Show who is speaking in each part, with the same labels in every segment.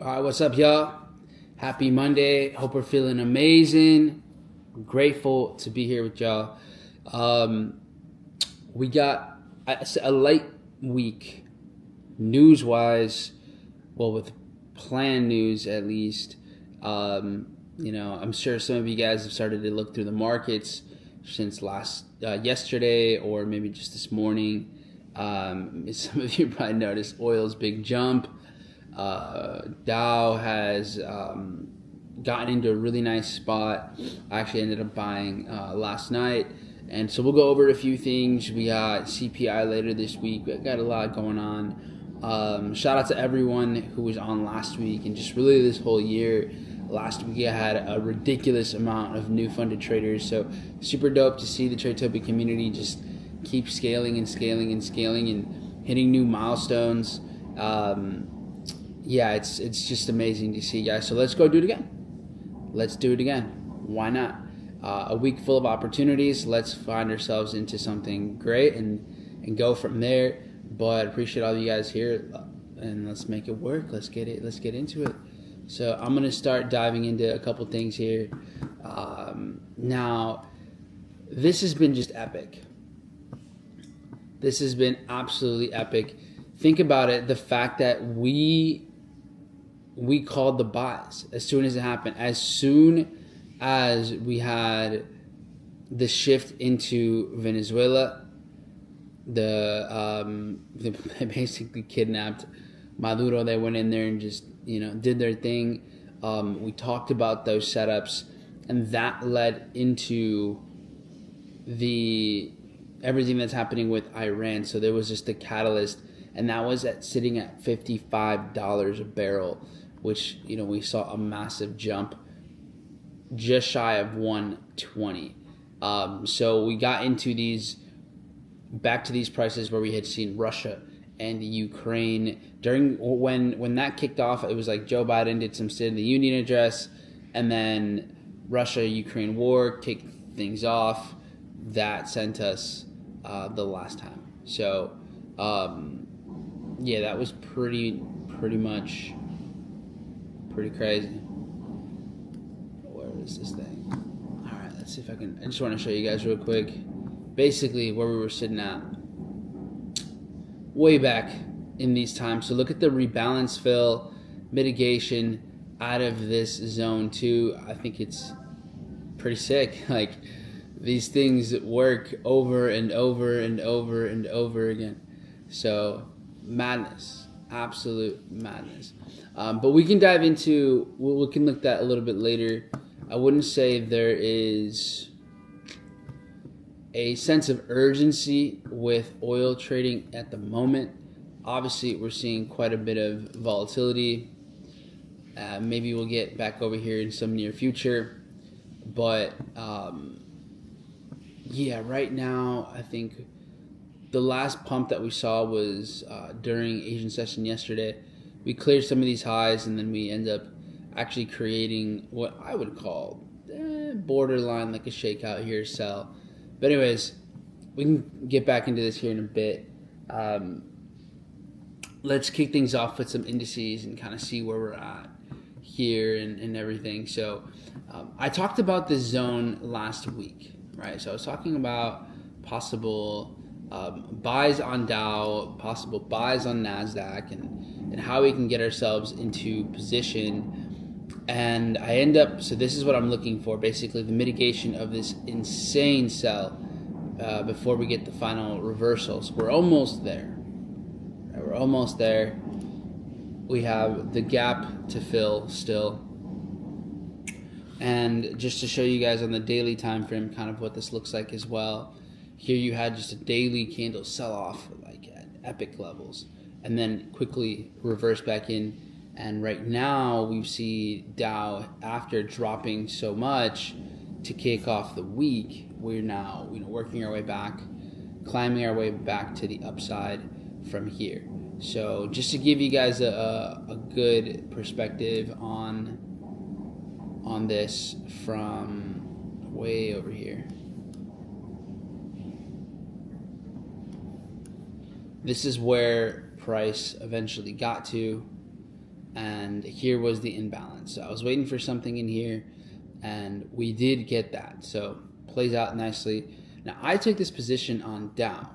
Speaker 1: All right, what's up, y'all? Happy Monday. Hope we're feeling amazing. I'm grateful to be here with y'all. We got a light week, news-wise. Well, with planned news at least. I'm sure some of you guys have started to look through the markets since yesterday, or maybe just this morning. Some of you probably noticed oil's big jump. Dow has gotten into a really nice spot. I actually ended up buying last night, and so we'll go over a few things. We got CPI later this week. We got a lot going on. Shout out to everyone who was on last week and just really this whole year. Last week I had a ridiculous amount of new funded traders, so super dope to see the Tradetopia community just keep scaling and scaling and scaling and hitting new milestones. Yeah, it's just amazing to see, guys. So let's go do it again. Let's do it again. Why not? A week full of opportunities. Let's find ourselves into something great and go from there. But appreciate all you guys here, and let's make it work. Let's get into it. So I'm gonna start diving into a couple things here. Now, this has been just epic. This has been absolutely epic. Think about it. The fact that we called the buys as soon as it happened. As soon as we had the shift into Venezuela, they basically kidnapped Maduro. They went in there and just did their thing. We talked about those setups, and that led into everything that's happening with Iran. So there was just the catalyst, and that was sitting at $55 a barrel, which we saw a massive jump, just shy of 120. So we got into back to these prices where we had seen Russia and Ukraine. During when that kicked off, it was like Joe Biden did some State of the Union address, and then Russia-Ukraine war kicked things off. That sent us the last time. So yeah, that was pretty much pretty crazy. Where is this thing? All right, let's see if I can. I just want to show you guys real quick. Basically, where we were sitting at way back in these times. So look at the rebalance fill mitigation out of this zone 2. I think it's pretty sick. Like, these things work over and over and over and over again. So madness, absolute madness. But we can dive into, we can look at that a little bit later. I wouldn't say there is a sense of urgency with oil trading at the moment. Obviously, we're seeing quite a bit of volatility. Maybe we'll get back over here in some near future. But yeah, right now, I think the last pump that we saw was during Asian session yesterday. We cleared some of these highs, and then we end up actually creating what I would call borderline like a shakeout here, sell. But anyways, we can get back into this here in a bit. Let's kick things off with some indices and kind of see where we're at here and everything. So I talked about this zone last week, right? So I was talking about possible buys on Dow, possible buys on NASDAQ, and how we can get ourselves into position. And I end up, so this is what I'm looking for, basically the mitigation of this insane sell before we get the final reversals. We're almost there. We're almost there. We have the gap to fill still. And just to show you guys on the daily time frame kind of what this looks like as well. Here you had just a daily candle sell off like at epic levels and then quickly reverse back in. And right now we see Dow, after dropping so much to kick off the week, we're now working our way back, climbing our way back to the upside from here. So just to give you guys a good perspective on this from way over here. This is where price eventually got to, and here was the imbalance. So I was waiting for something in here, and we did get that. So plays out nicely. Now I took this position on Dow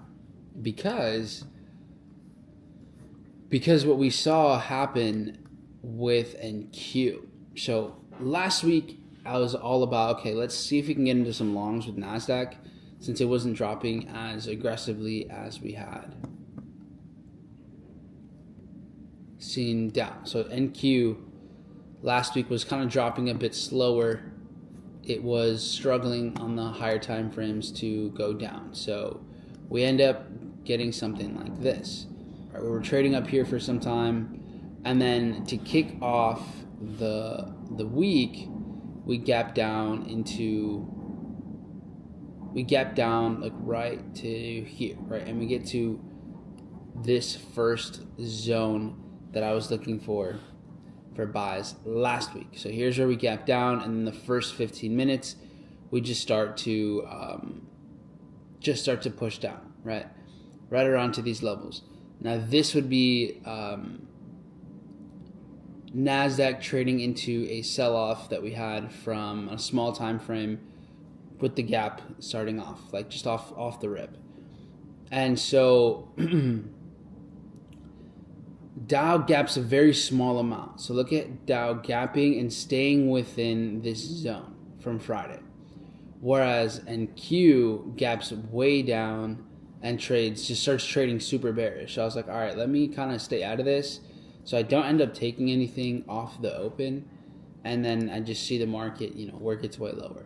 Speaker 1: because what we saw happen with NQ. So last week I was all about, okay, let's see if we can get into some longs with NASDAQ since it wasn't dropping as aggressively as we had seen down. So NQ last week was kind of dropping a bit slower. It was struggling on the higher time frames to go down. So we end up getting something like this. Right, we were trading up here for some time, and then to kick off the week, we gapped down like right to here, right? And we get to this first zone that I was looking for buys last week. So here's where we gap down, and in the first 15 minutes, we just start to push down, right around to these levels. Now this would be NASDAQ trading into a sell-off that we had from a small time frame with the gap starting off, like just off the rip. And so Dow gaps a very small amount. So look at Dow gapping and staying within this zone from Friday. Whereas NQ gaps way down and starts trading super bearish. So I was like, all right, let me kind of stay out of this so I don't end up taking anything off the open. And then I just see the market, work its way lower.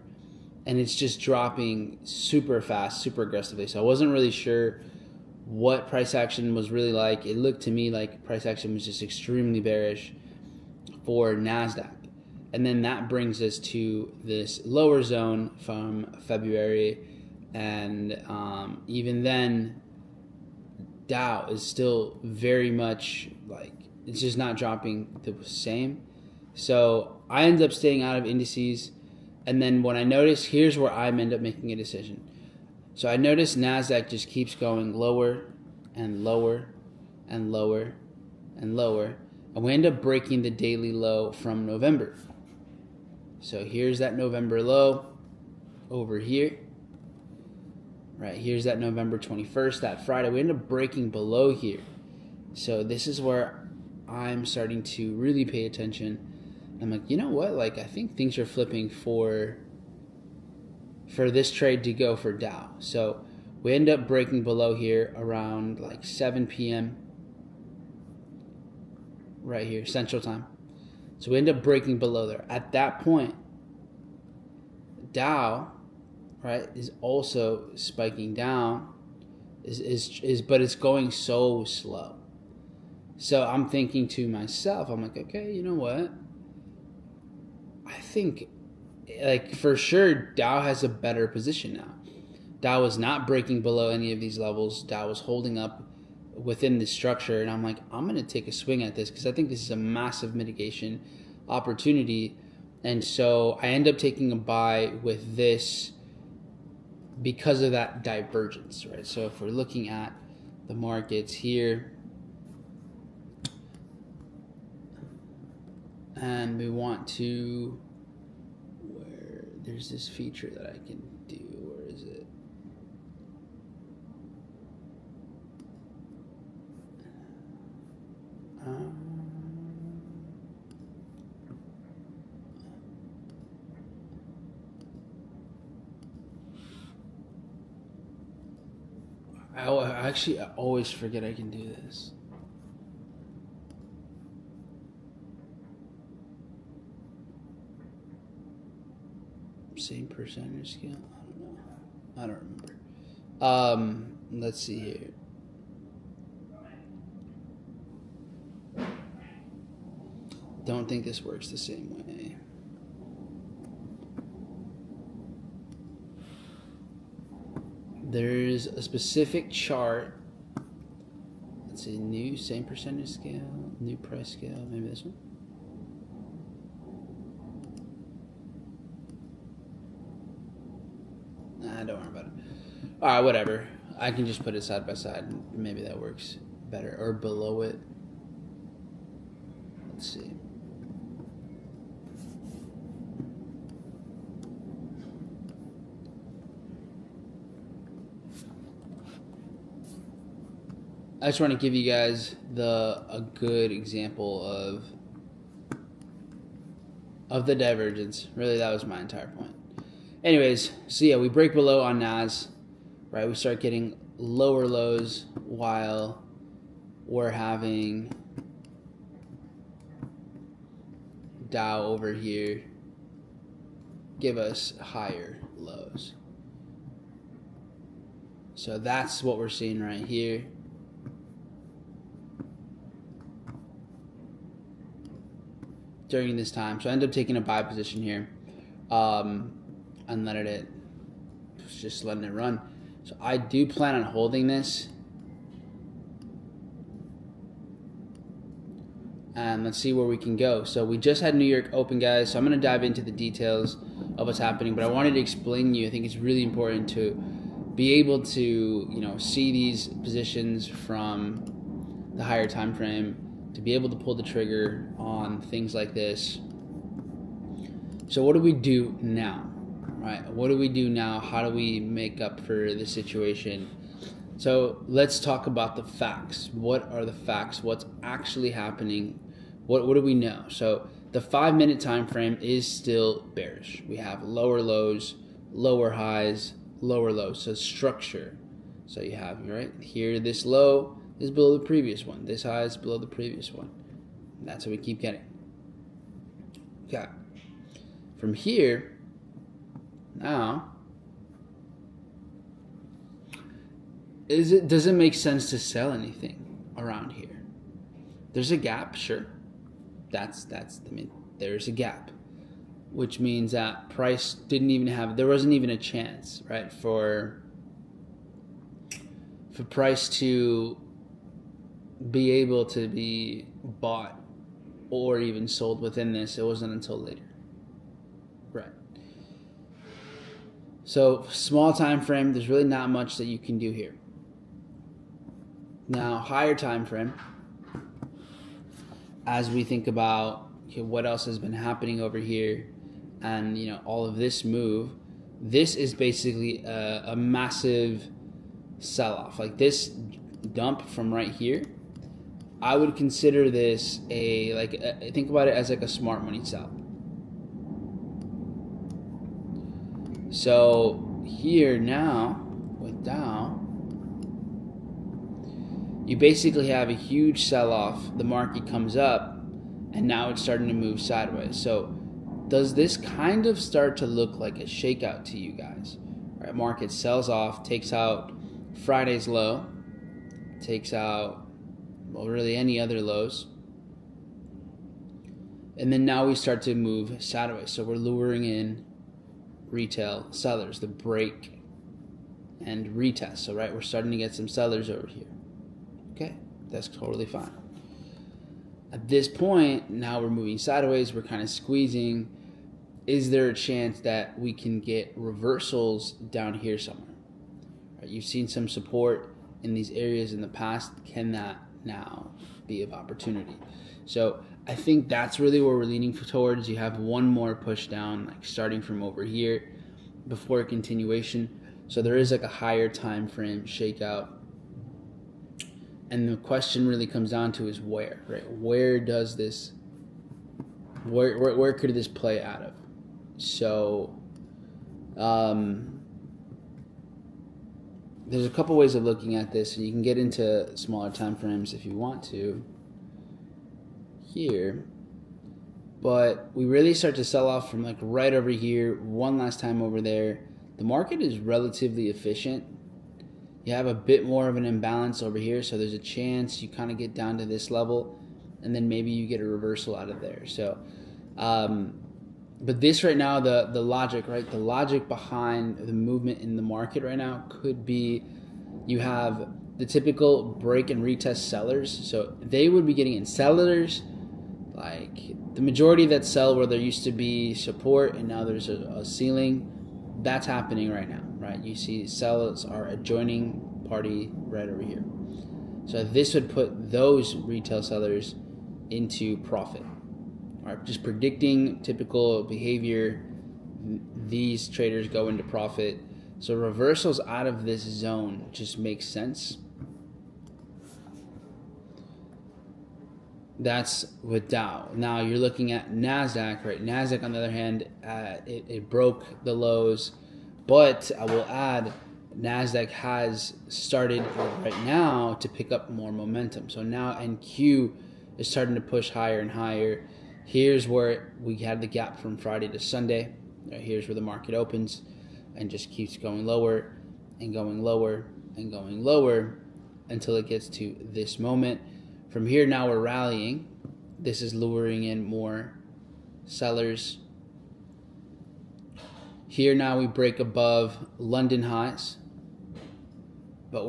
Speaker 1: And it's just dropping super fast, super aggressively. So I wasn't really sure what price action was really like. It looked to me like price action was just extremely bearish for NASDAQ. And then that brings us to this lower zone from February. And even then, Dow is still very much like, it's just not dropping the same. So I ended up staying out of indices. And then when I noticed, here's where I end up making a decision. So I noticed NASDAQ just keeps going lower and lower and lower and lower. And we end up breaking the daily low from November. So here's that November low over here. Right, here's that November 21st, that Friday. We end up breaking below here. So this is where I'm starting to really pay attention. I'm like, you know what? Like, I think things are flipping for this trade to go for Dow. So we end up breaking below here around like 7 p.m. right here, Central Time. So we end up breaking below there. At that point, Dow, right, is also spiking down, but it's going so slow. So I'm thinking to myself, I'm like, okay, you know what? I think, like, for sure, Dow has a better position now. Dow was not breaking below any of these levels. Dow was holding up within the structure, and I'm like, I'm going to take a swing at this because I think this is a massive mitigation opportunity. And so I end up taking a buy with this because of that divergence, right? So if we're looking at the markets here, and we want to, where there's this feature that I can do, where is it? I always forget I can do this. Same percentage scale? I don't know. I don't remember. Let's see here. Don't think this works the same way. There's a specific chart. Let's see, new, same percentage scale, new price scale, maybe this one. Nah, don't worry about it. All right, whatever. I can just put it side by side, and maybe that works better. Or below it. Let's see. I just want to give you guys a good example of the divergence. Really, that was my entire point. Anyways, so yeah, we break below on NAS, right? We start getting lower lows while we're having Dow over here give us higher lows. So that's what we're seeing right here. During this time, so I end up taking a buy position here, and letting it run. So I do plan on holding this, and let's see where we can go. So we just had New York open, guys. So I'm going to dive into the details of what's happening, but I wanted to explain to you. I think it's really important to be able to see these positions from the higher time frame, to be able to pull the trigger on things like this. So what do we do now, right? What do we do now? How do we make up for the situation? So let's talk about the facts. What are the facts? What's actually happening? What do we know? So the 5-minute time frame is still bearish. We have lower lows, lower highs, lower lows. So structure. So you have, right here, this low is below the previous one. This high is below the previous one. And that's what we keep getting. Okay. From here, now, does it make sense to sell anything around here? There's a gap, sure. There's a gap, which means that price there wasn't even a chance, right, for price to be able to be bought or even sold within this. It wasn't until later. Right. So small time frame, there's really not much that you can do here. Now, higher time frame, as we think about what else has been happening over here and all of this move, this is basically a massive sell-off. Like this dump from right here, I would consider this think about it as like a smart money sell. So here now with Dow, you basically have a huge sell-off. The market comes up and now it's starting to move sideways. So does this kind of start to look like a shakeout to you guys? All right, market sells off, takes out Friday's low, takes out, well, really any other lows. And then now we start to move sideways. So we're luring in retail sellers, the break and retest. So, right, we're starting to get some sellers over here. Okay, that's totally fine. At this point, now we're moving sideways. We're kind of squeezing. Is there a chance that we can get reversals down here somewhere? Right, you've seen some support in these areas in the past. Can that now be of opportunity? So I think that's really where we're leaning towards. You have one more push down, like starting from over here before a continuation. So there is like a higher time frame shakeout. And the question really comes down to is where, right? Where does this, where could this play out of? So there's a couple ways of looking at this, and you can get into smaller time frames if you want to here. But we really start to sell off from like right over here, one last time over there. The market is relatively efficient. You have a bit more of an imbalance over here, so there's a chance you kind of get down to this level, and then maybe you get a reversal out of there. So, but this right now, the logic, right? The logic behind the movement in the market right now could be you have the typical break and retest sellers. So they would be getting in sellers, like the majority that sell where there used to be support and now there's a ceiling. That's happening right now, right? You see sellers are adjoining party right over here. So this would put those retail sellers into profit. All right, just predicting typical behavior, these traders go into profit. So reversals out of this zone just makes sense. That's with Dow. Now you're looking at NASDAQ, right? NASDAQ, on the other hand, it broke the lows, but I will add NASDAQ has started right now to pick up more momentum. So now NQ is starting to push higher and higher. Here's where we had the gap from Friday to Sunday. Here's where the market opens and just keeps going lower and going lower and going lower until it gets to this moment. From here, now we're rallying. This is luring in more sellers. Here now we break above London highs, but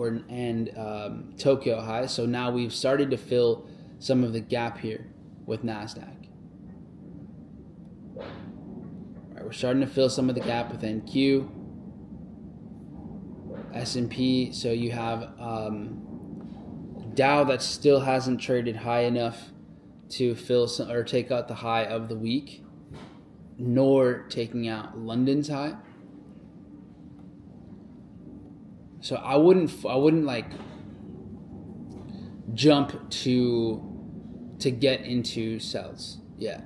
Speaker 1: Tokyo highs. So now we've started to fill some of the gap here with NASDAQ. All right, we're starting to fill some of the gap with NQ, S&P. So you have Dow that still hasn't traded high enough to fill some, or take out the high of the week, nor taking out London's high. So I wouldn't like jump to get into sells. Yeah,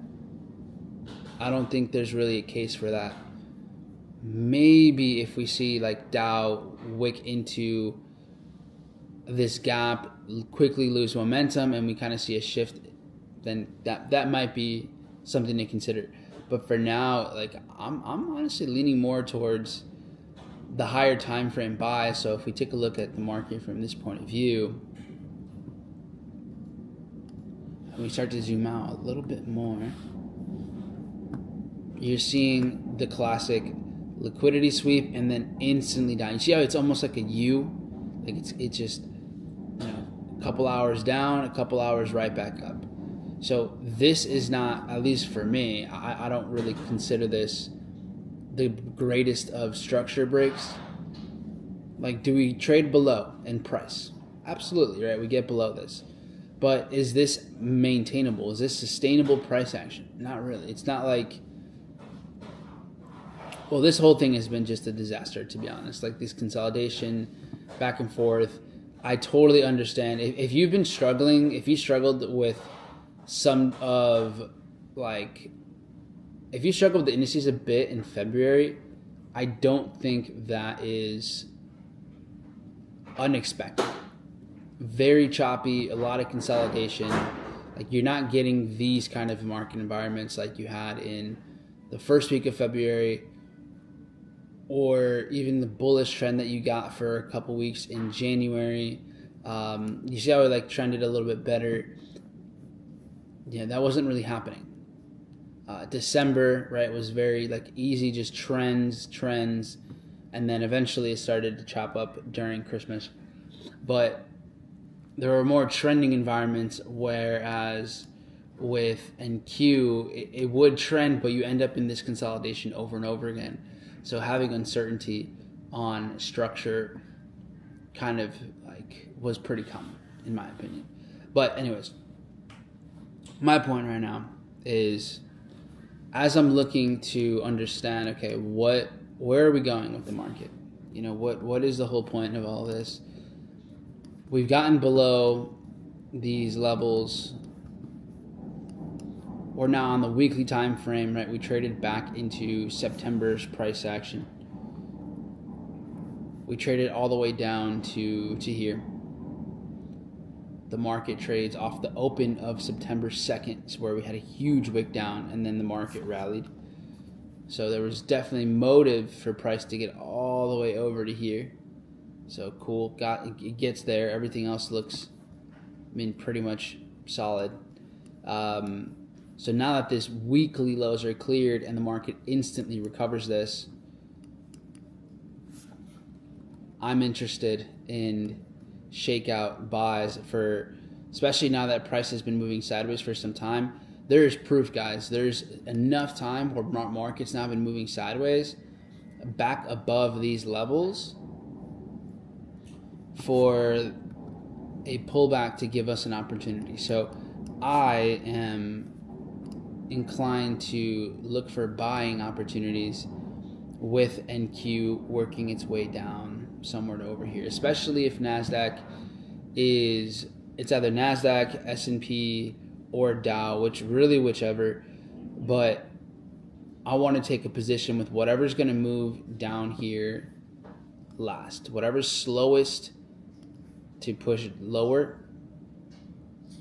Speaker 1: I don't think there's really a case for that. Maybe if we see like Dow wick into this gap, quickly lose momentum, and we kind of see a shift, then that might be something to consider. But for now, like I'm honestly leaning more towards the higher time frame buy. So if we take a look at the market from this point of view, and we start to zoom out a little bit more, you're seeing the classic liquidity sweep and then instantly down. You see how it's almost like a U, like it just a couple hours down, a couple hours right back up. So this is not, at least for me, I don't really consider this the greatest of structure breaks. Like, do we trade below in price? Absolutely, right? We get below this. But is this maintainable? Is this sustainable price action? Not really. It's not like, well, this whole thing has been just a disaster, to be honest. Like, this consolidation back and forth. I totally understand. If you've been struggling, if you struggled with some of, like, if you struggled with the indices a bit in February, I don't think that is unexpected. Very choppy, a lot of consolidation. Like, you're not getting these kind of market environments like you had in the first week of February, or even the bullish trend that you got for a couple weeks in January. You see how it like trended a little bit better. Yeah, that wasn't really happening. December, right, was very like easy, just trends, and then eventually it started to chop up during Christmas. But there were more trending environments, whereas with NQ, it would trend, but you end up in this consolidation over and over again. So having uncertainty on structure kind of like was pretty common, in my opinion. But anyways, my point right now is, as I'm looking to understand, okay, where are we going with the market? You know, what is the whole point of all this? We've gotten below these levels. We're now on the weekly time frame, right? We traded back into September's price action. We traded all the way down to here. The market trades off the open of September 2nd, where we had a huge wick down, and then the market rallied. So there was definitely motive for price to get all the way over to here. So cool, it gets there. Everything else looks, pretty much solid. So now that this weekly lows are cleared and the market instantly recovers this, I'm interested in shakeout buys for, especially now that price has been moving sideways for some time. There's proof, guys. There's enough time where market's now been moving sideways back above these levels for a pullback to give us an opportunity. So I am inclined to look for buying opportunities with NQ working its way down somewhere to over here, especially if NASDAQ it's either NASDAQ, S&P, or Dow, whichever, but I want to take a position with whatever's going to move down here last, whatever's slowest to push lower.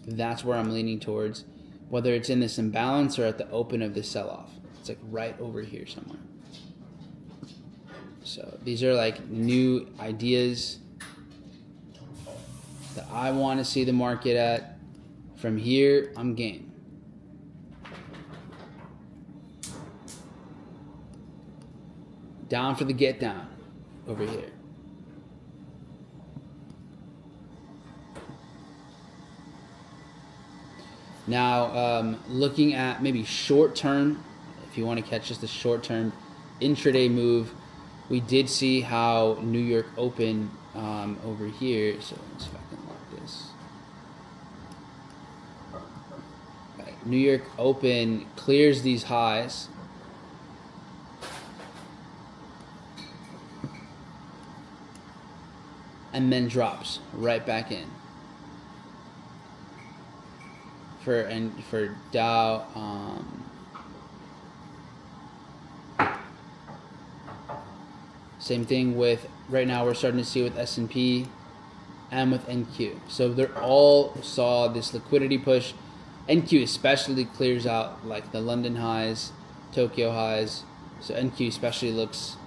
Speaker 1: That's where I'm leaning towards, whether it's in this imbalance or at the open of this sell-off. It's like right over here somewhere. So these are like new ideas that I want to see the market at. From here, I'm game. Down for the get down over here. Now, looking at maybe short term, if you want to catch just a short term intraday move, we did see how New York opened over here. So let's see if I can lock this. Okay. New York open clears these highs. And then drops right back in. For Dow, same thing with, right now we're starting to see with S&P and with NQ. So they're all saw this liquidity push. NQ especially clears out like the London highs, Tokyo highs. So NQ especially looks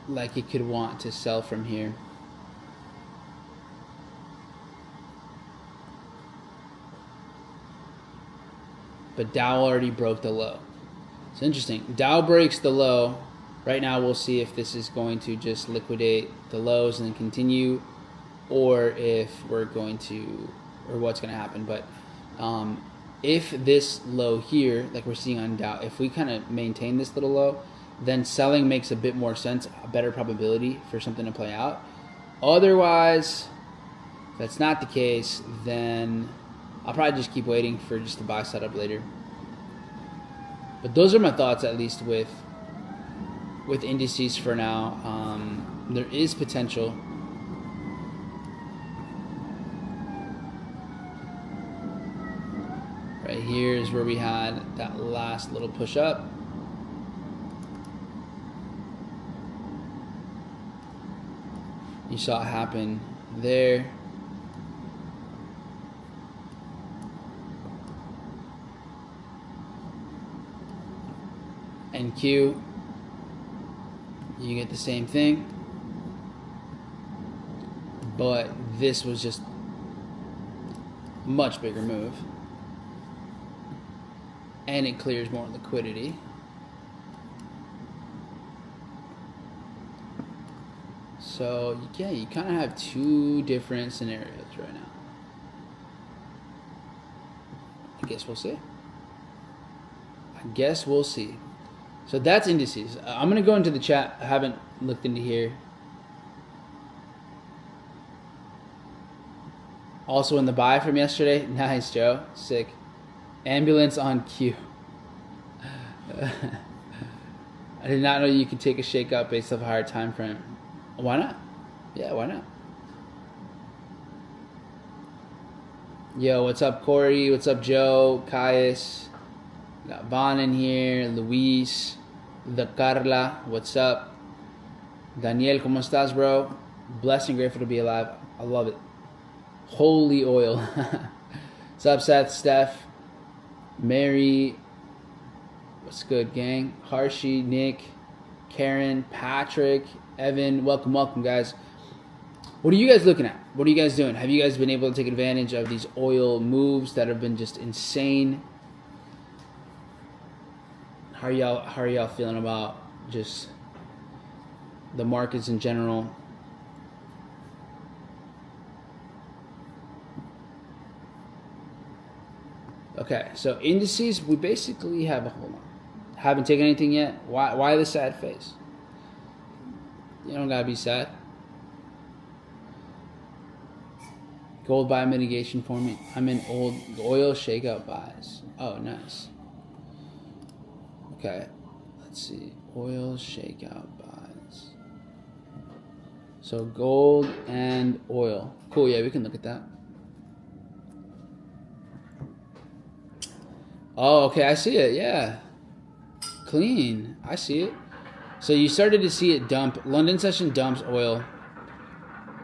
Speaker 1: like it could want to sell from here. But Dow already broke the low. It's interesting. Dow breaks the low. Right now we'll see if this is going to just liquidate the lows and then continue, or if we're going to, or what's going to happen. But if this low here, like we're seeing on Dow, if we kind of maintain this little low, then selling makes a bit more sense, a better probability for something to play out. Otherwise, if that's not the case, then I'll probably just keep waiting for just the buy setup later. But those are my thoughts, at least with indices for now. There is potential. Right here is where we had that last little push up. You saw it happen there. And Q, you get the same thing. But this was just a much bigger move. And it clears more liquidity. So, yeah, you kind of have two different scenarios right now. I guess we'll see. So that's indices. I'm going to go into the chat. I haven't looked into here. Also in the buy from yesterday. Nice, Joe. Sick. Ambulance on Q. I did not know you could take a shake up based off a higher time frame. Why not? Yeah, why not? Yo, what's up, Corey? What's up, Joe? Caius. Got Vaughn in here. Luis. The Carla. What's up? Daniel, ¿cómo estás, bro? Blessed and grateful to be alive. I love it. Holy oil. What's up, Seth, Steph, Mary? What's good, gang? Harshi, Nick, Karen, Patrick, Evan. Welcome, guys. What are you guys looking at? What are you guys doing? Have you guys been able to take advantage of these oil moves that have been just insane? How are y'all feeling about just the markets in general? Okay, so indices, we basically have a hold on. Haven't taken anything yet. Why the sad face? You don't gotta be sad. Gold buy mitigation for me. I'm in old oil shakeout buys. Oh, nice. Okay, let's see. Oil shakeout buys. So gold and oil. Cool, yeah, we can look at that. Oh, okay, I see it, yeah. Clean, I see it. So you started to see it dump. London session dumps oil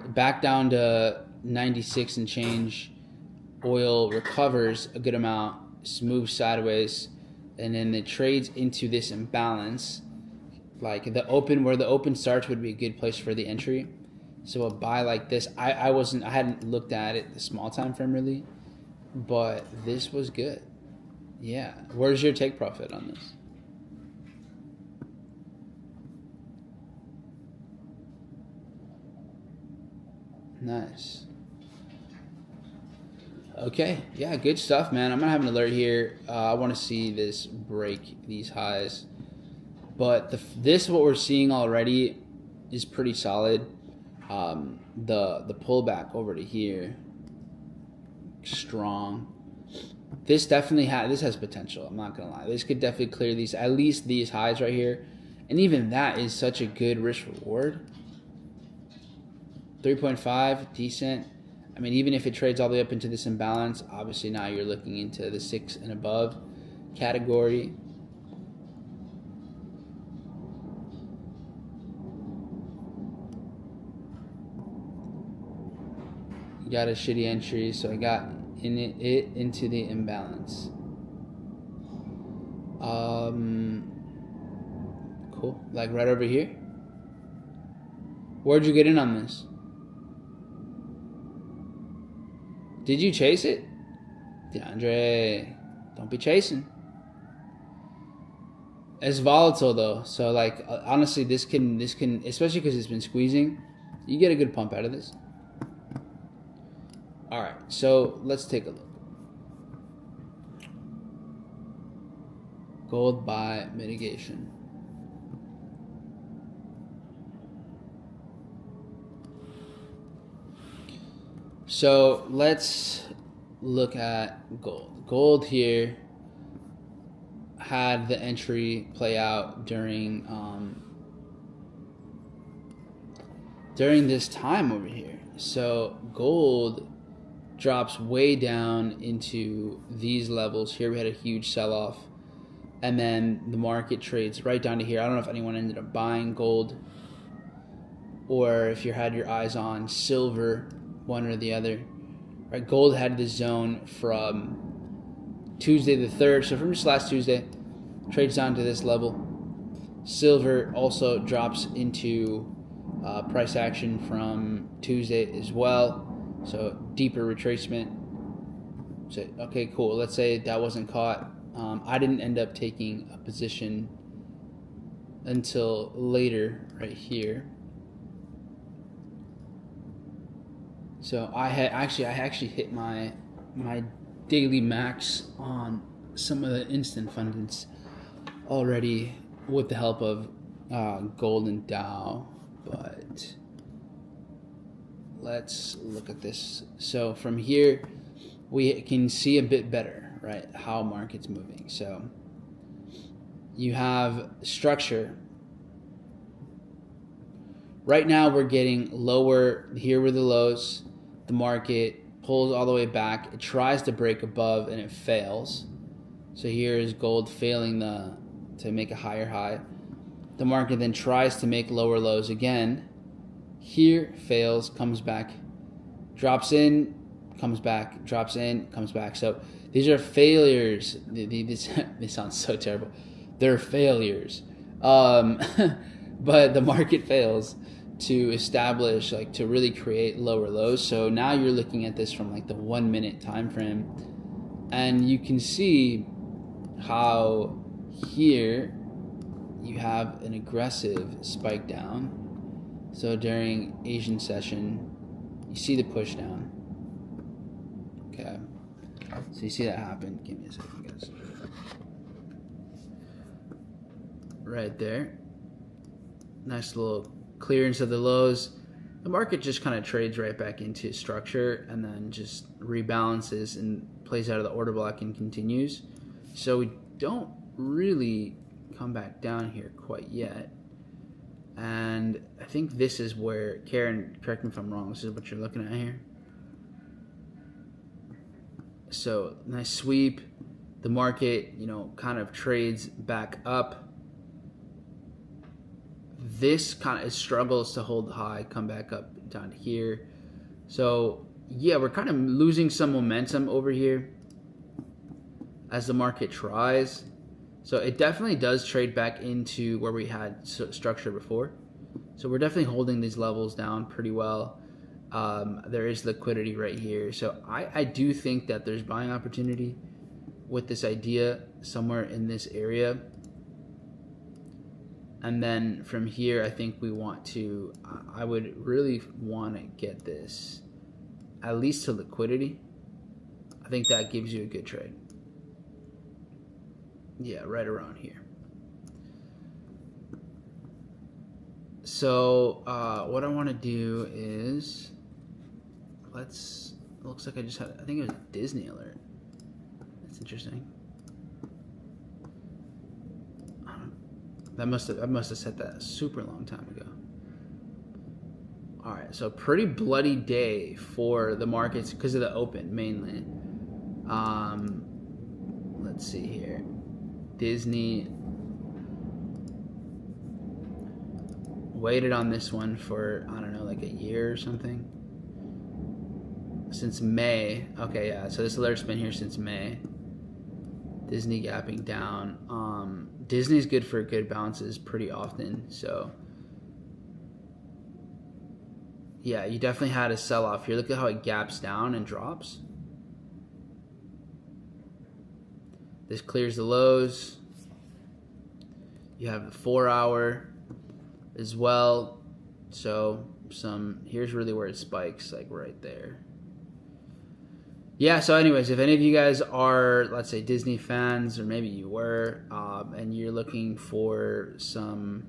Speaker 1: back down to 96 and change. Oil recovers a good amount, moves sideways, and then it trades into this imbalance. Like the open, where the open starts would be a good place for the entry. So a buy like this, I hadn't looked at it the small time frame really, but this was good. Yeah. Where's your take profit on this? Nice. Okay. Yeah, good stuff, man. I'm going to have an alert here. I want to see this break these highs. But what we're seeing already is pretty solid. The pullback over to here, strong. This definitely has potential. I'm not gonna lie. This could definitely clear these, at least these highs right here, and even that is such a good risk reward. 3.5, decent. I mean, even if it trades all the way up into this imbalance, obviously now you're looking into the 6 and above category. You got a shitty entry, so I got it into the imbalance. Cool. Like right over here. Where'd you get in on this? Did you chase it? DeAndre, don't be chasing. It's volatile though, so like honestly, this can especially because it's been squeezing. You get a good pump out of this. All right, so let's take a look. Gold buy mitigation. So let's look at gold. Gold here had the entry play out during this time over here. So gold drops way down into these levels. Here we had a huge sell-off, and then the market trades right down to here. I don't know if anyone ended up buying gold or if you had your eyes on silver, one or the other. Right, gold had this zone from Tuesday the 3rd, so from just last Tuesday, trades down to this level. Silver also drops into price action from Tuesday as well, so deeper retracement. So, okay, cool. Let's say that wasn't caught. I didn't end up taking a position until later right here. So I actually hit my daily max on some of the instant fundings already with the help of gold and Dow, but let's look at this. So from here we can see a bit better, right, how market's moving. So you have structure. Right now we're getting lower. Here were the lows. The market pulls all the way back. It tries to break above and it fails. So here is gold failing to make a higher high. The market then tries to make lower lows again. Here fails, comes back, drops in, comes back, drops in, comes back. So these are failures. This sounds so terrible. They're failures. But the market fails to establish, like, to really create lower lows. So now you're looking at this from like the 1 minute time frame, and you can see how here you have an aggressive spike down. So during Asian session, you see the push down. Okay, so you see that happen. Give me a second, guys. Right there, nice little clearance of the lows. The market just kind of trades right back into structure and then just rebalances and plays out of the order block and continues. So we don't really come back down here quite yet. And I think this is where, Karen, correct me if I'm wrong, this is what you're looking at here. So nice sweep. The market, kind of trades back up. This kind of struggles to hold high, come back up down here. So yeah, we're kind of losing some momentum over here as the market tries. So it definitely does trade back into where we had structure before. So we're definitely holding these levels down pretty well. There is liquidity right here. So I do think that there's buying opportunity with this idea somewhere in this area. And then from here, I think we want to, I would really want to get this at least to liquidity. I think that gives you a good trade. Yeah, right around here. So what I want to do is, looks like I just had, I think it was a Disney alert. That's interesting. I must have set that a super long time ago. All right, so pretty bloody day for the markets because of the open mainly. Let's see here. Disney waited on this one for, I don't know, like a year or something. Since May. Okay, yeah, so this alert's been here since May. Disney gapping down. Disney's good for good bounces pretty often, so yeah, you definitely had a sell-off here. Look at how it gaps down and drops. This clears the lows. You have the 4 hour as well. So here's really where it spikes, like right there. Yeah, so anyways, if any of you guys are, let's say, Disney fans, or maybe you were, and you're looking for some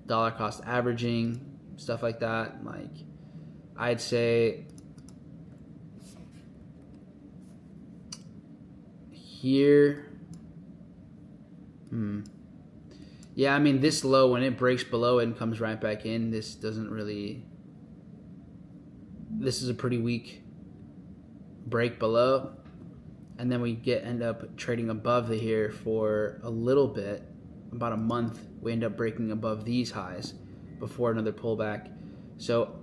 Speaker 1: dollar cost averaging, stuff like that, like, I'd say here, yeah, I mean, this low, when it breaks below it and comes right back in, this doesn't really, this is a pretty weak break below, and then we end up trading above here for a little bit, about a month. We end up breaking above these highs before another pullback. So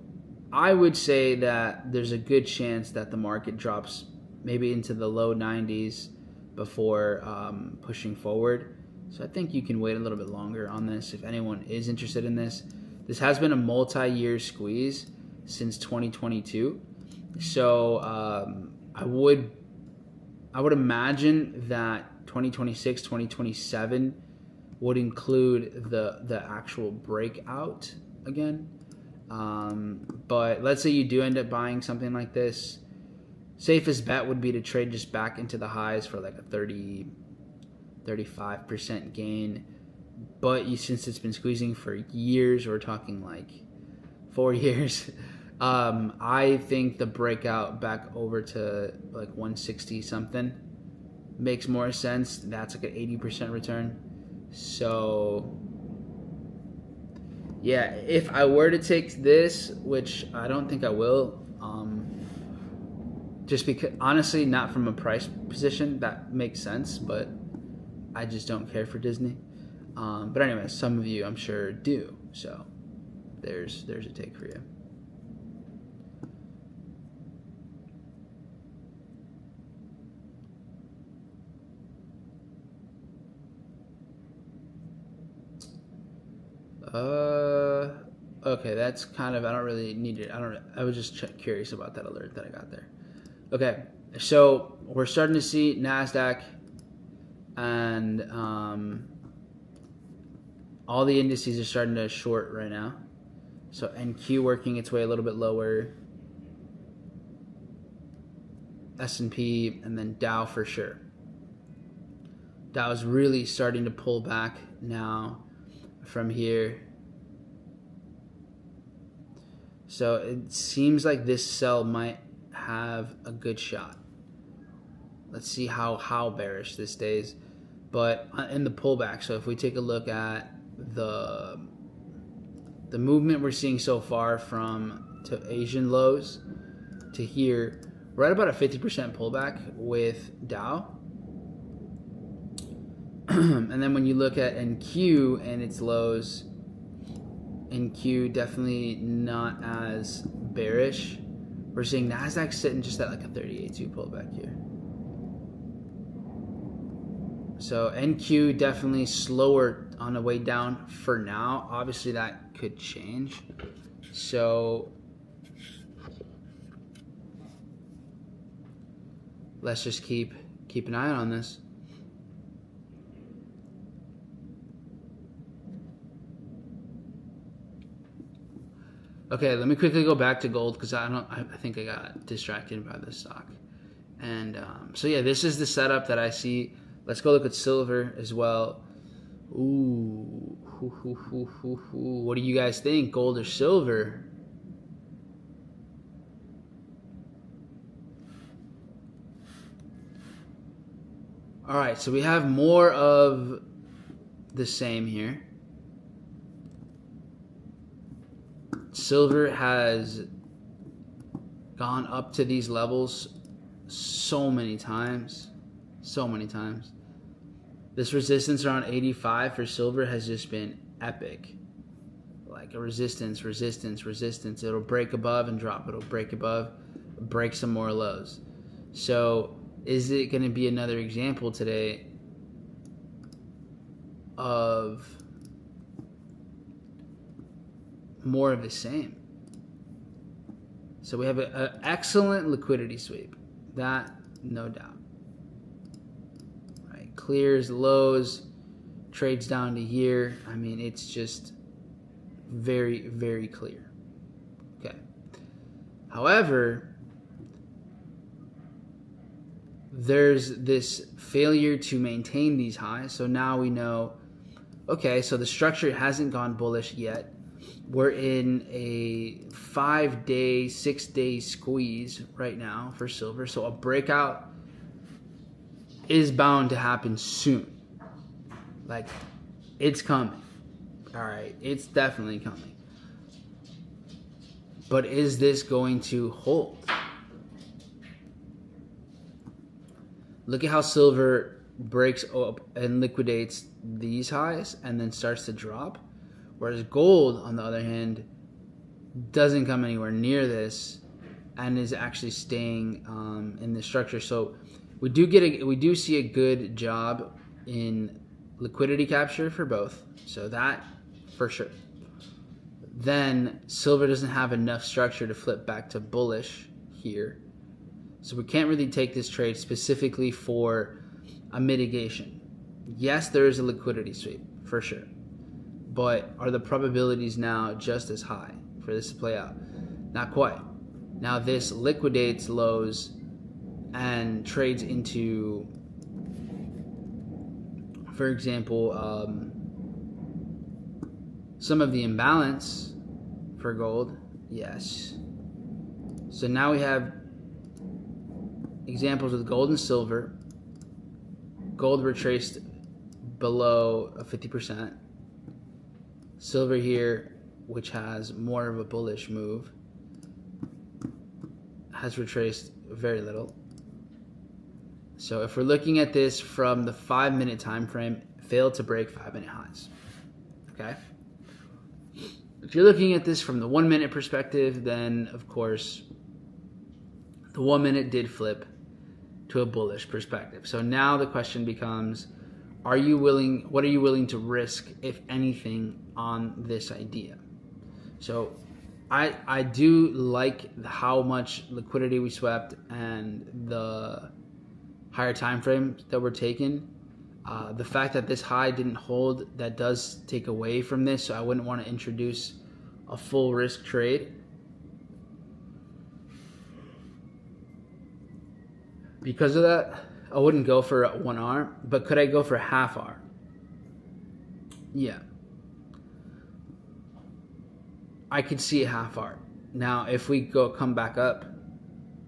Speaker 1: I would say that there's a good chance that the market drops maybe into the low 90s before pushing forward. So I think you can wait a little bit longer on this if anyone is interested in this. This has been a multi-year squeeze since 2022. So I would imagine that 2026, 2027 would include the actual breakout again. But let's say you do end up buying something like this. Safest bet would be to trade just back into the highs for like a 35% gain. But since it's been squeezing for years, we're talking like 4 years, I think the breakout back over to like 160 something makes more sense. That's like an 80% return. So yeah, if I were to take this, which I don't think I will, just because, honestly, not from a price position, that makes sense, but I just don't care for Disney. But anyway, some of you I'm sure do, so there's a take for you. Okay, that's kind of, I don't really need it. I was just curious about that alert that I got there. Okay, so we're starting to see NASDAQ and all the indices are starting to short right now. So NQ working its way a little bit lower, S&P, and then Dow for sure. Dow is really starting to pull back now from here. So it seems like this sell might have a good shot. Let's see how bearish this stays. But in the pullback, so if we take a look at the movement we're seeing so far from to Asian lows to here, we're at about a 50% pullback with Dow. And then when you look at NQ and its lows, NQ definitely not as bearish. We're seeing NASDAQ sitting just at like a 38.2 pullback here. So NQ definitely slower on the way down for now. Obviously that could change. So let's just keep an eye on this. Okay, let me quickly go back to gold because I think I got distracted by this stock. And so yeah, this is the setup that I see. Let's go look at silver as well. Ooh, what do you guys think? Gold or silver? All right, so we have more of the same here. Silver has gone up to these levels so many times. This resistance around 85 for silver has just been epic. Like a resistance. It'll break above and drop. It'll break above, break some more lows. So is it going to be another example today of more of the same? So we have an excellent liquidity sweep, that no doubt. Right, clears lows, trades down to here. I mean, it's just very, very clear. Okay. However, there's this failure to maintain these highs. So now we know, okay, so the structure hasn't gone bullish yet. We're in a 5-day, 6-day squeeze right now for silver. So a breakout is bound to happen soon. Like, it's coming. All right, it's definitely coming. But is this going to hold? Look at how silver breaks up and liquidates these highs and then starts to drop. Whereas gold, on the other hand, doesn't come anywhere near this and is actually staying in the structure. So we do see a good job in liquidity capture for both. So that for sure. Then silver doesn't have enough structure to flip back to bullish here. So we can't really take this trade specifically for a mitigation. Yes, there is a liquidity sweep for sure. But are the probabilities now just as high for this to play out? Not quite. Now this liquidates lows and trades into, for example, some of the imbalance for gold. Yes. So now we have examples with gold and silver. Gold retraced below a 50%. Silver here, which has more of a bullish move, has retraced very little. So if we're looking at this from the 5-minute time frame, failed to break 5-minute highs. Okay? If you're looking at this from the 1-minute perspective, then of course the 1 minute did flip to a bullish perspective. So now the question becomes, what are you willing to risk, if anything, on this idea? So I do like how much liquidity we swept and the higher time frame that we're taking. The fact that this high didn't hold, that does take away from this, so I wouldn't want to introduce a full risk trade. Because of that, I wouldn't go for 1R, but could I go for half R? Yeah. I could see a half R. Now, if we come back up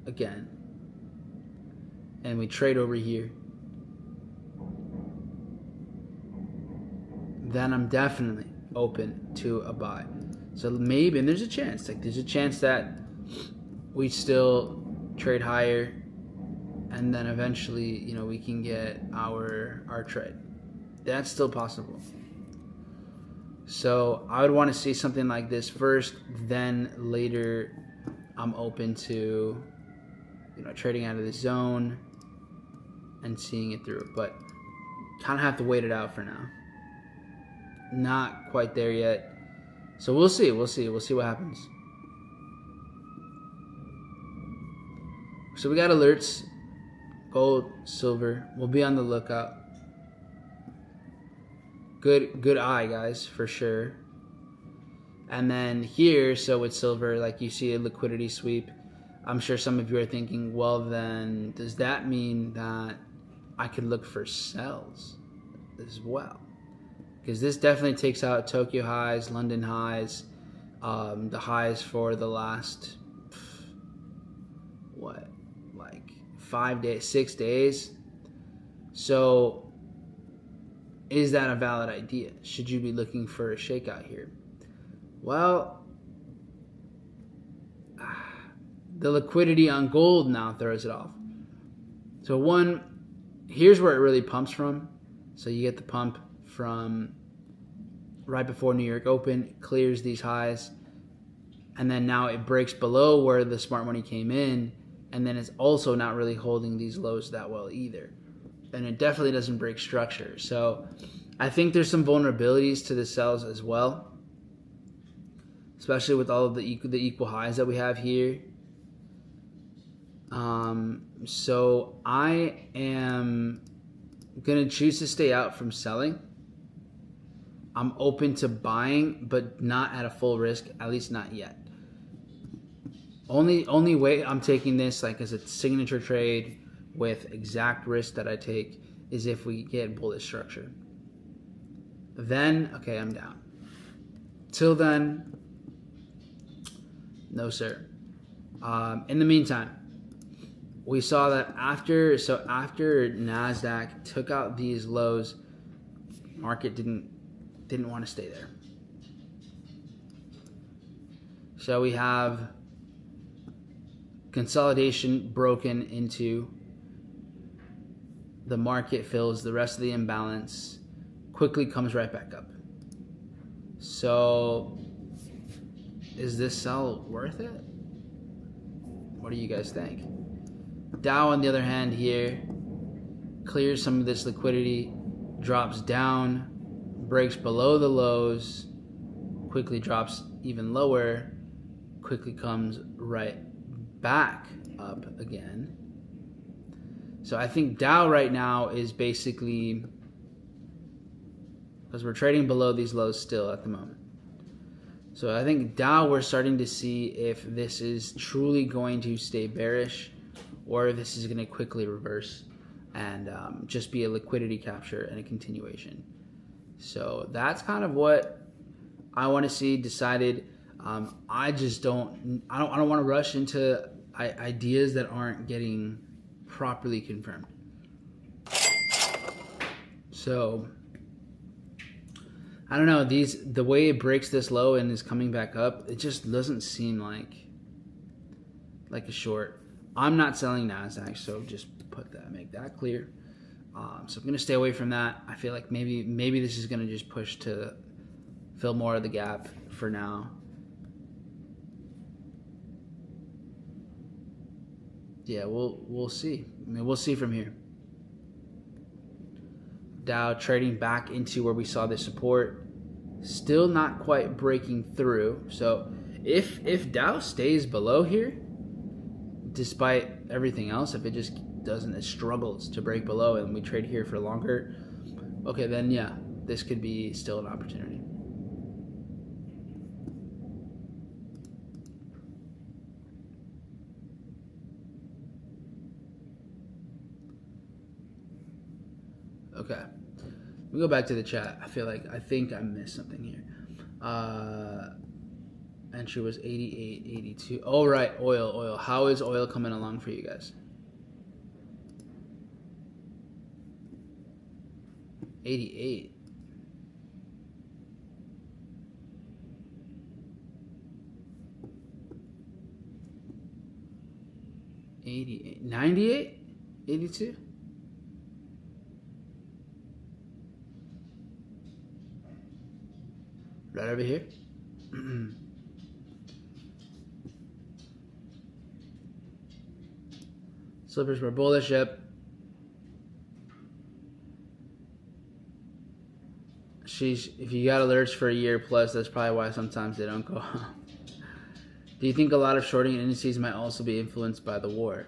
Speaker 1: again, and we trade over here, then I'm definitely open to a buy. So maybe, and there's a chance that we still trade higher, and then eventually, we can get our trade. That's still possible. So I would want to see something like this first, then later I'm open to, trading out of the zone and seeing it through. But kind of have to wait it out for now. Not quite there yet. So we'll see what happens. So we got alerts. Gold, silver. We'll be on the lookout. Good eye, guys, for sure. And then here, so with silver, like you see a liquidity sweep. I'm sure some of you are thinking, well, then does that mean that I could look for sells as well? Because this definitely takes out Tokyo highs, London highs, the highs for the last 5 days, 6 days. So is that a valid idea? Should you be looking for a shakeout here? Well, the liquidity on gold now throws it off. So here's where it really pumps from. So you get the pump from right before New York Open, clears these highs, and then now it breaks below where the smart money came in, and then it's also not really holding these lows that well either. And it definitely doesn't break structure. So I think there's some vulnerabilities to the sells as well, especially with all of the equal highs that we have here. So I am going to choose to stay out from selling. I'm open to buying, but not at a full risk, at least not yet. Only way I'm taking this as a signature trade with exact risk that I take is if we get bullish structure. Then, okay, I'm down. Till then, no sir. In the meantime, we saw that after NASDAQ took out these lows, market didn't want to stay there. So we have consolidation broken into, the market fills the rest of the imbalance, quickly comes right back up. So is this sell worth it? What do you guys think? Dow, on the other hand, here clears some of this liquidity, drops down, breaks below the lows, quickly drops even lower, quickly comes right back up again. So I think Dow right now is basically, because we're trading below these lows still at the moment. So I think Dow, we're starting to see if this is truly going to stay bearish or if this is going to quickly reverse and just be a liquidity capture and a continuation. So that's kind of what I want to see decided. I don't want to rush into ideas that aren't getting properly confirmed. So I don't know, the way it breaks this low and is coming back up, it just doesn't seem like a short. I'm not selling NASDAQ, so just make that clear. So I'm gonna stay away from that. I feel like maybe this is gonna just push to fill more of the gap for now. Yeah, we'll see. I mean, we'll see from here. Dow trading back into where we saw the support, still not quite breaking through. So if Dow stays below here, despite everything else, if it just doesn't, it struggles to break below and we trade here for longer, okay, then yeah, this could be still an opportunity. Okay, we go back to the chat. I think I missed something here. Entry was 88, 82. Oh, right, oil. How is oil coming along for you guys? 88. $88, 98, 82. Right over here. Slippers were bullish. Yep. If you got alerts for a year plus, that's probably why sometimes they don't go. Do you think a lot of shorting indices might also be influenced by the war?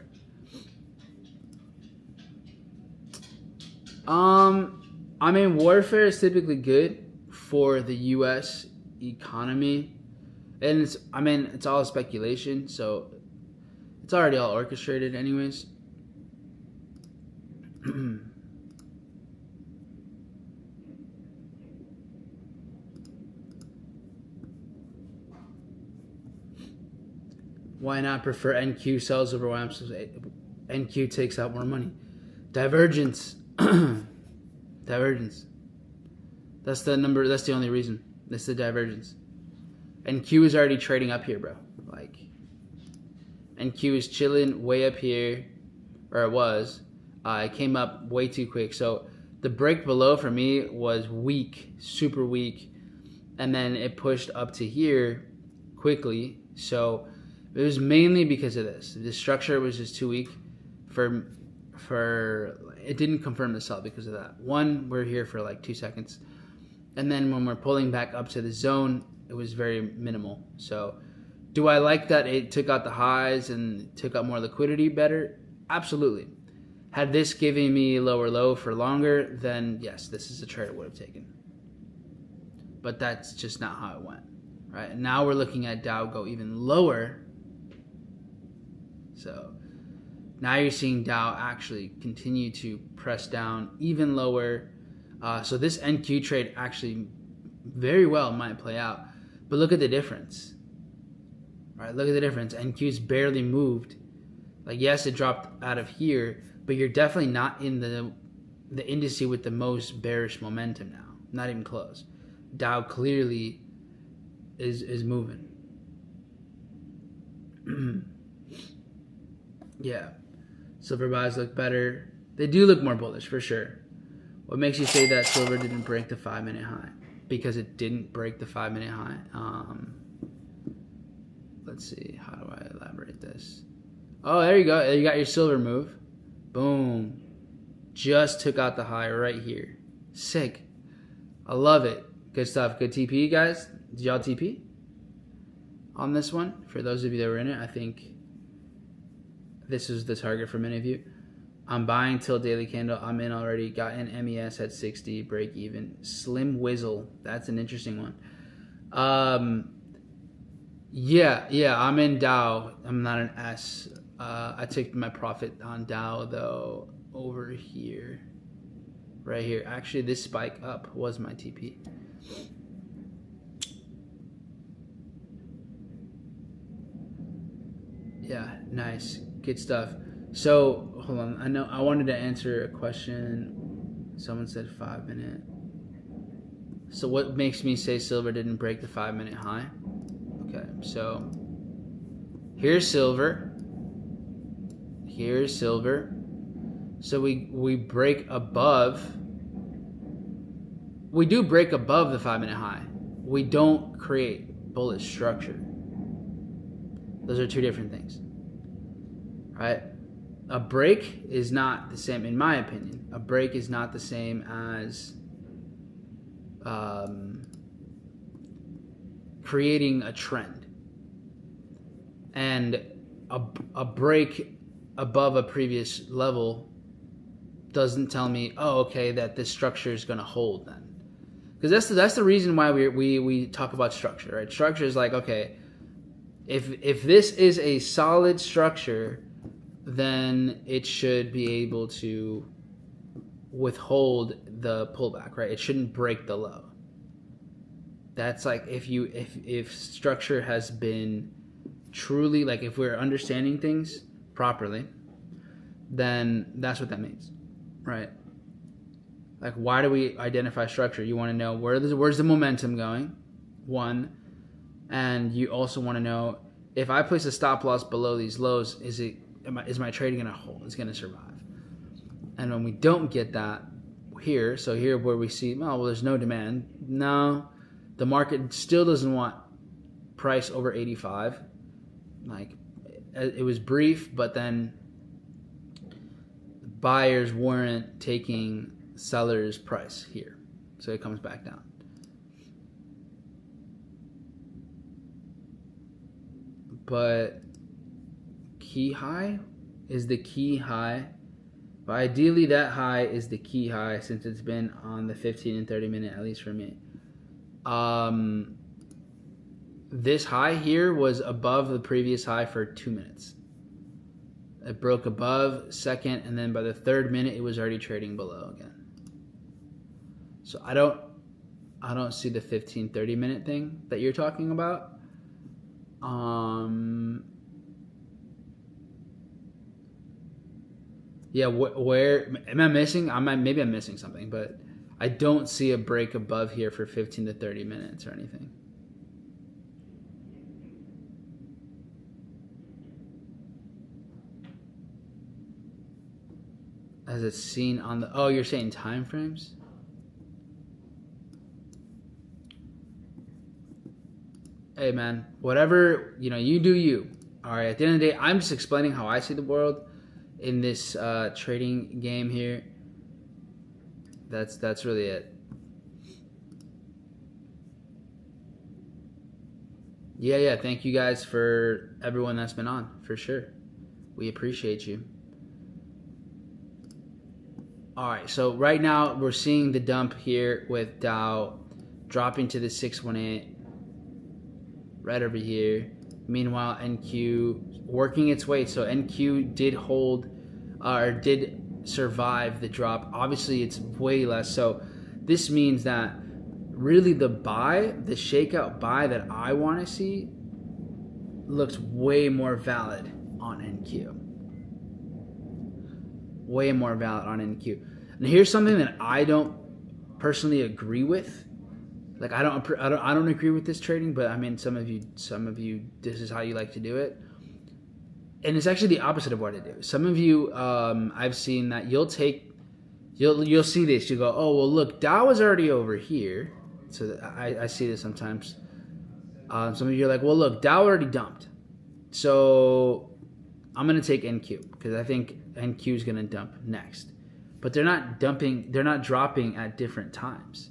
Speaker 1: I mean, warfare is typically good for the U.S. economy, and it's all speculation, so it's already all orchestrated anyways. Why not prefer NQ sells over YM? NQ takes out more money. Divergence. Divergence. That's the number. That's the only reason. That's the divergence. NQ is already trading up here, bro. Like, NQ is chilling way up here, or it was. It came up way too quick. So the break below for me was weak, super weak, and then it pushed up to here quickly. So it was mainly because of this. The structure was just too weak for it didn't confirm the sell because of that. One, we're here for like 2 seconds. And then when we're pulling back up to the zone, it was very minimal. So do I like that it took out the highs and took out more liquidity better? Absolutely. Had this given me lower low for longer, then yes, this is a trade I would have taken. But that's just not how it went. Right? And now we're looking at Dow go even lower. So Now you're seeing Dow actually continue to press down even lower. So this NQ trade actually very well might play out. But look at the difference. All right, look at the difference. NQ's barely moved. Like, yes, it dropped out of here, but you're definitely not in the indice with the most bearish momentum now. Not even close. Dow clearly is moving. Yeah. Silver buys look better. They do look more bullish for sure. What makes you say that silver didn't break the 5-minute high? Because it didn't break the 5-minute high. Let's see. How do I elaborate this? Oh, there you go. You got your silver move. Boom. Just took out the high right here. Sick. I love it. Good stuff. Good TP, guys. Did y'all TP on this one? For those of you that were in it, I think this is the target for many of you. I'm buying till daily candle. I'm in already. Got an MES at 60. Break even. Slim Whizzle. That's an interesting one. Yeah. I'm in Dow. I'm not an S. I took my profit on Dow though over here. Right here. Actually, this spike up was my TP. Yeah, nice. Good stuff. So, hold on. I know I wanted to answer a question. Someone said 5-minute. So what makes me say silver didn't break the 5-minute high? Okay, so here's silver. Here's silver. So we break above. We do break above the 5-minute high. We don't create bullish structure. Those are two different things. Right? A break is not the same, in my opinion. A break is not the same as creating a trend. And a break above a previous level doesn't tell me, oh, okay, that this structure is going to hold then. Because that's the reason why we talk about structure, right? Structure is like, okay, if this is a solid structure, then it should be able to withhold the pullback, right? It shouldn't break the low. That's like if structure has been truly, like if we're understanding things properly, then that's what that means, right? Like, why do we identify structure? You want to know where's the momentum going, one, and you also want to know if I place a stop loss below these lows, is my trading going to hold? It's going to survive. And when we don't get that here, so here where we see, well, there's no demand. No, the market still doesn't want price over 85. Like, it was brief, but then buyers weren't taking seller's price here. So it comes back down. But key high is the key high. But ideally that high is the key high since it's been on the 15 and 30 minute, at least for me. This high here was above the previous high for 2 minutes. It broke above second, and then by the third minute it was already trading below again. So I don't see the 15-30 minute thing that you're talking about. Yeah, where am I missing? Maybe I'm missing something, but I don't see a break above here for 15 to 30 minutes or anything. As it's seen on the, oh, you're saying time frames? Hey man, whatever, you do you. All right, at the end of the day, I'm just explaining how I see the world in this trading game here. That's really it. Yeah, thank you guys for everyone that's been on, for sure. We appreciate you. All right, so right now we're seeing the dump here with Dow dropping to the 618 right over here. Meanwhile, NQ working its way. So NQ did hold or did survive the drop. Obviously, it's way less. So this means that really the buy, the shakeout buy that I want to see looks way more valid on NQ. Way more valid on NQ. And here's something that I don't personally agree with. Like I don't agree with this trading, but I mean some of you this is how you like to do it. And it's actually the opposite of what I do. Some of you I've seen that you'll see this, you go, "Oh, well look, Dow is already over here." So I see this sometimes. Some of you are like, "Well look, Dow already dumped. So I'm going to take NQ because I think NQ is going to dump next." But they're not dropping at different times.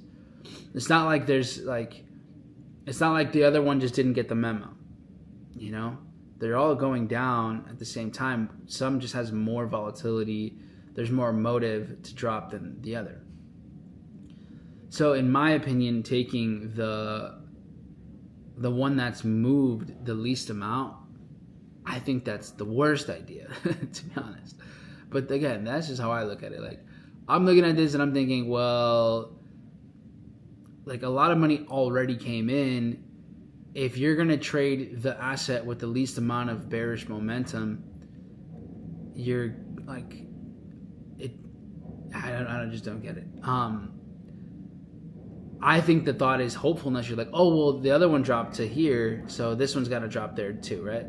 Speaker 1: It's not like it's not like the other one just didn't get the memo. You know, they're all going down at the same time. Some just has more volatility. There's more motive to drop than the other. So in my opinion, taking the one that's moved the least amount, I think that's the worst idea, to be honest. But again, that's just how I look at it. Like, I'm looking at this and I'm thinking, well, like a lot of money already came in. If you're going to trade the asset with the least amount of bearish momentum, you're like, I just don't get it. I think the thought is hopefulness. You're like, oh, well, the other one dropped to here, so this one's got to drop there too, right?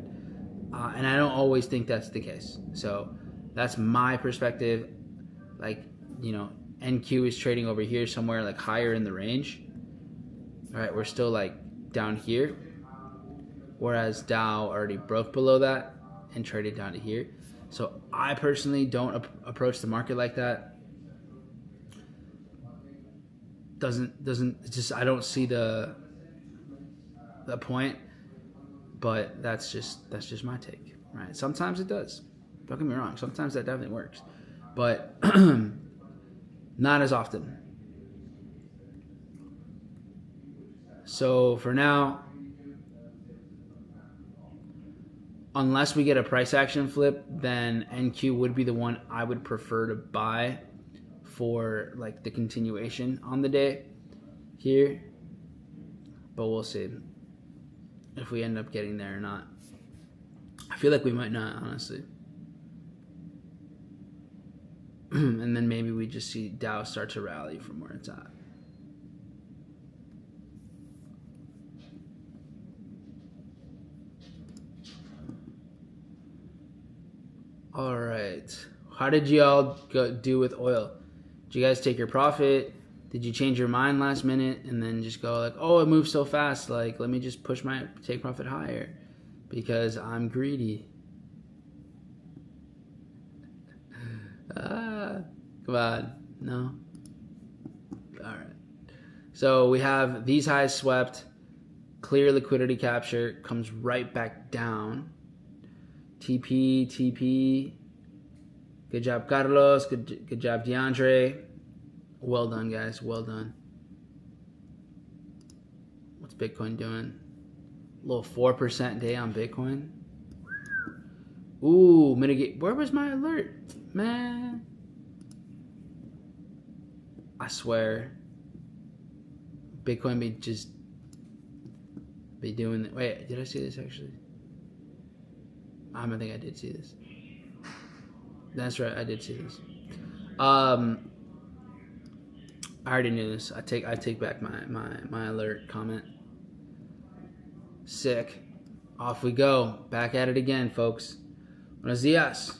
Speaker 1: And I don't always think that's the case. So that's my perspective. Like, you know, NQ is trading over here somewhere like higher in the range. All right, we're still like down here. Whereas Dow already broke below that and traded down to here. So I personally don't approach the market like that. Doesn't just, I don't see the point, but that's just my take, right? Sometimes it does. Don't get me wrong. Sometimes that definitely works, but not as often. So for now, unless we get a price action flip, then NQ would be the one I would prefer to buy for like the continuation on the day here. But we'll see if we end up getting there or not. I feel like we might not, honestly. And then maybe we just see Dow start to rally from where it's at. All right. How did y'all do with oil? Did you guys take your profit? Did you change your mind last minute and then just go like, oh, it moves so fast, like let me just push my take profit higher because I'm greedy? Come on. No? All right. So we have these highs swept, clear liquidity capture, comes right back down. TP. Good job, Carlos. Good job, DeAndre. Well done, guys. Well done. What's Bitcoin doing? A little 4% day on Bitcoin. Ooh, mitigate. Where was my alert? Man. I swear. Bitcoin be doing it. Wait, did I see this actually? I don't think I did see this. That's right, I did see this. I already knew this. I take back my alert comment. Sick. Off we go. Back at it again, folks. Buenos dias.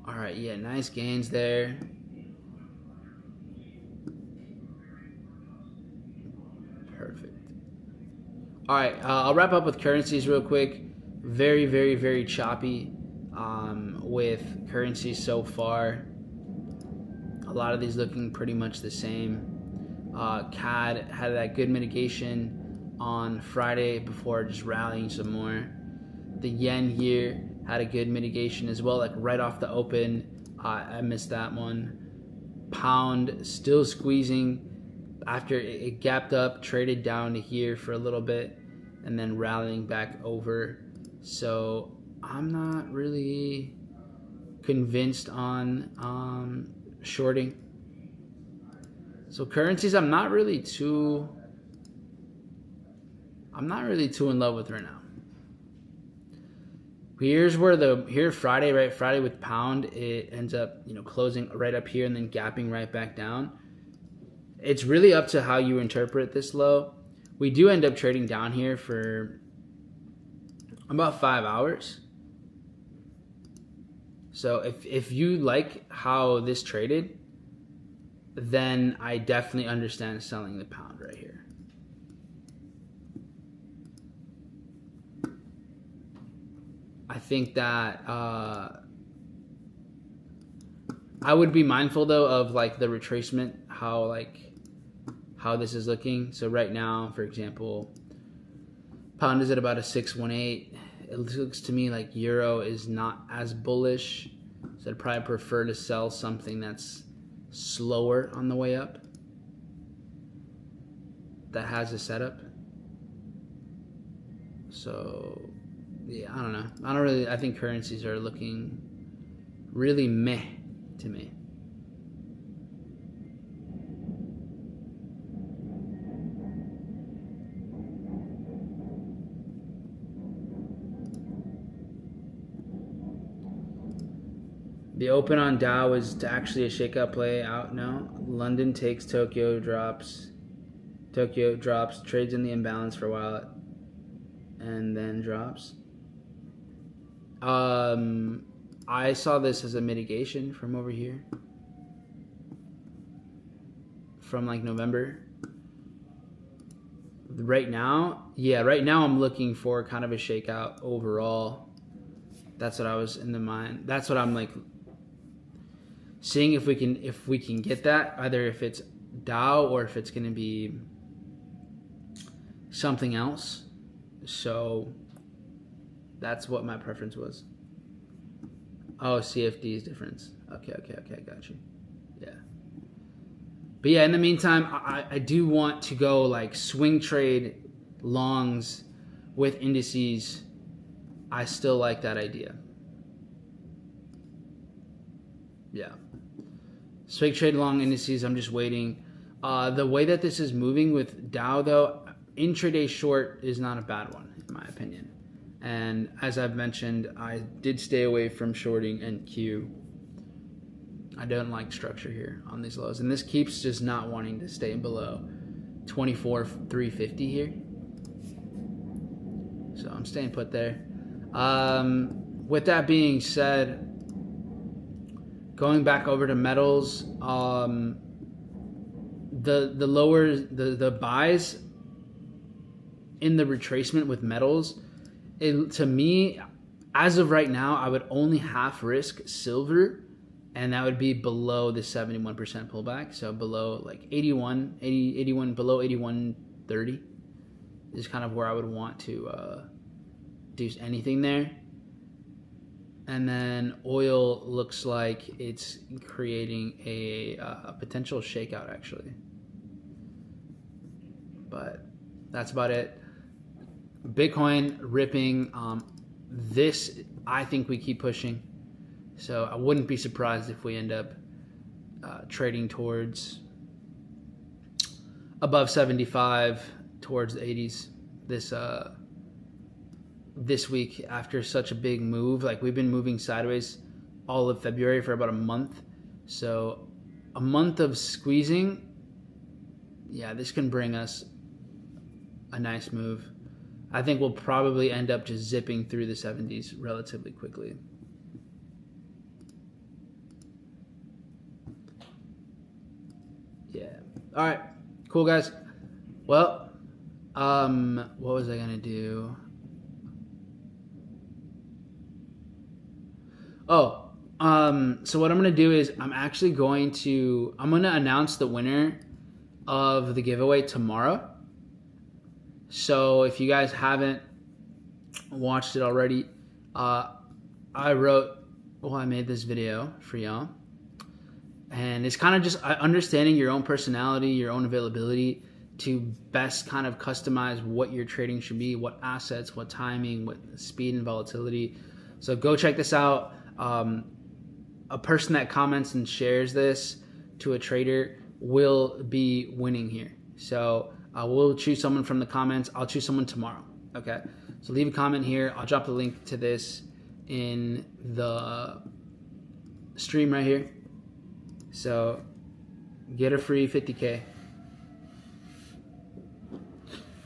Speaker 1: All right, yeah, nice gains there. Perfect. All right, I'll wrap up with currencies real quick. Very, very, very choppy with currencies so far. A lot of these looking pretty much the same. CAD had that good mitigation on Friday before just rallying some more. The yen here had a good mitigation as well, like right off the open. I missed that one. Pound still squeezing after it gapped up, traded down to here for a little bit. and then rallying back over. So I'm not really convinced on shorting. So currencies, I'm not really too in love with right now. Here's where Friday, right? Friday with pound, it ends up, closing right up here and then gapping right back down. It's really up to how you interpret this low. We do end up trading down here for about 5 hours. So if you like how this traded, then I definitely understand selling the pound right here. I think that I would be mindful though of like the retracement, how this is looking. So right now, for example, pound is at about a 618. It looks to me like euro is not as bullish, so I'd probably prefer to sell something that's slower on the way up, that has a setup. So yeah, I don't know. I think currencies are looking really meh to me. The open on Dow is actually a shakeout play out now. London takes Tokyo, drops. Tokyo drops, trades in the imbalance for a while, and then drops. I saw this as a mitigation from over here, from like November. Right now I'm looking for kind of a shakeout overall. That's what I was in the mind. That's what I'm like seeing if we can get that, either if it's Dow or if it's going to be something else. So that's what my preference was. Oh, CFD's difference. Okay, got you. Yeah. But yeah, in the meantime, I do want to go like swing trade longs with indices. I still like that idea. Yeah. Swing trade long indices, I'm just waiting. The way that this is moving with Dow, though, intraday short is not a bad one, in my opinion. And as I've mentioned, I did stay away from shorting NQ. I don't like structure here on these lows. And this keeps just not wanting to stay below 24,350 here. So I'm staying put there. With that being said, going back over to metals, the buys in the retracement with metals, to me, as of right now, I would only half risk silver, and that would be below the 71% pullback. So below like 81, below 81.30 is kind of where I would want to do anything there. And then oil looks like it's creating a potential shakeout, actually. But that's about it. Bitcoin ripping. This, I think we keep pushing. So I wouldn't be surprised if we end up trading towards above 75, towards the 80s this week after such a big move. Like, we've been moving sideways all of February for about a month. So a month of squeezing, yeah, this can bring us a nice move. I think we'll probably end up just zipping through the 70s relatively quickly. Yeah. All right. Cool, guys. Well, what was I gonna do? So what I'm gonna do is I'm gonna announce the winner of the giveaway tomorrow. So if you guys haven't watched it already, I made this video for y'all. And it's kind of just understanding your own personality, your own availability. to best kind of customize what your trading should be, what assets, what timing, what speed and volatility. So go check this out. A person that comments and shares this to a trader will be winning here. So we'll choose someone from the comments. I'll choose someone tomorrow. Okay. So leave a comment here. I'll drop a link to this in the stream right here. So get a free 50K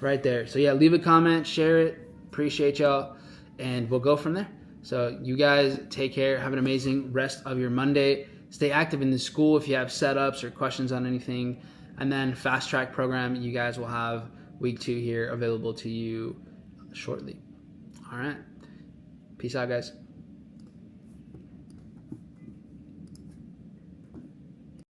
Speaker 1: right there. So yeah, leave a comment, share it. Appreciate y'all. And we'll go from there. So you guys take care. Have an amazing rest of your Monday. Stay active in the school if you have setups or questions on anything. And then fast track program, you guys will have week 2 here available to you shortly. All right. Peace out, guys.